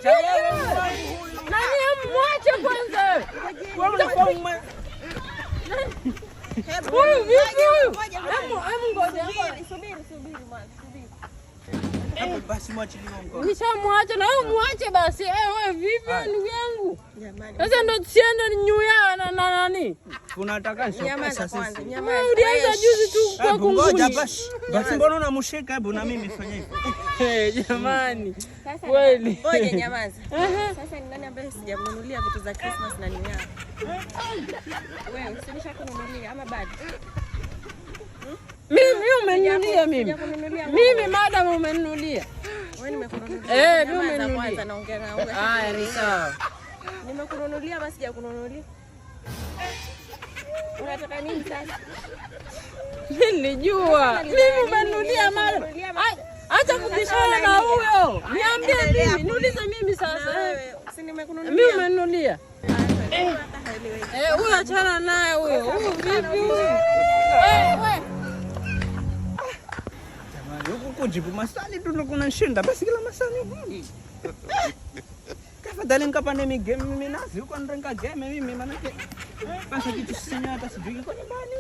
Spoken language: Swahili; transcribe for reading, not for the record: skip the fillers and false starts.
Mwache wewe. Nani mwache kwanza? Huyu vipi huyu? Hebu ngoja. Subiri mwanzo. Basi mwachilie mwangu. Nishamwacha na wewe muache basi. Wewe vipi ndugu yangu? Sasa ndo tusiende nyuya na nani? Unataka Nyamaza kwanza. Ulianza juzi tu kwa kunguni. Ngoja basi. Basi mbona unamshika? Hebu na mimi fanya hivyo. Jamani. Kweli. Ngoja nyamaza. Sasa ni nani ambaye sijamnunulia vitu za Christmas na New Year? Wewe usinisha kununulia ama bado? Mimi umeninunulia mimi. Mimi madam umeninunulia. Wewe nimekununulia. Mimi umeninunulia. Kwanza naongea na wewe. Haya ni sawa. Nimekununulia basi sijakununulia. Unataka nini sasa? Nilijua. Mimi umeninunulia madam. Acha kubishana na huyo. Niambie mimi, niulize mimi sasa. Si nimekununulia. Mimi umeninunulia. Huyo achana naye huyo. Huyu vipi huyu? Wewe. Huku kujibu maswali tu ndo kunanishinda basi kila maswali. Tafadhali nikapande mi game mimi nazi huko nrenga game mimi maana basi kitu sina hata sijui kwa nyumbani.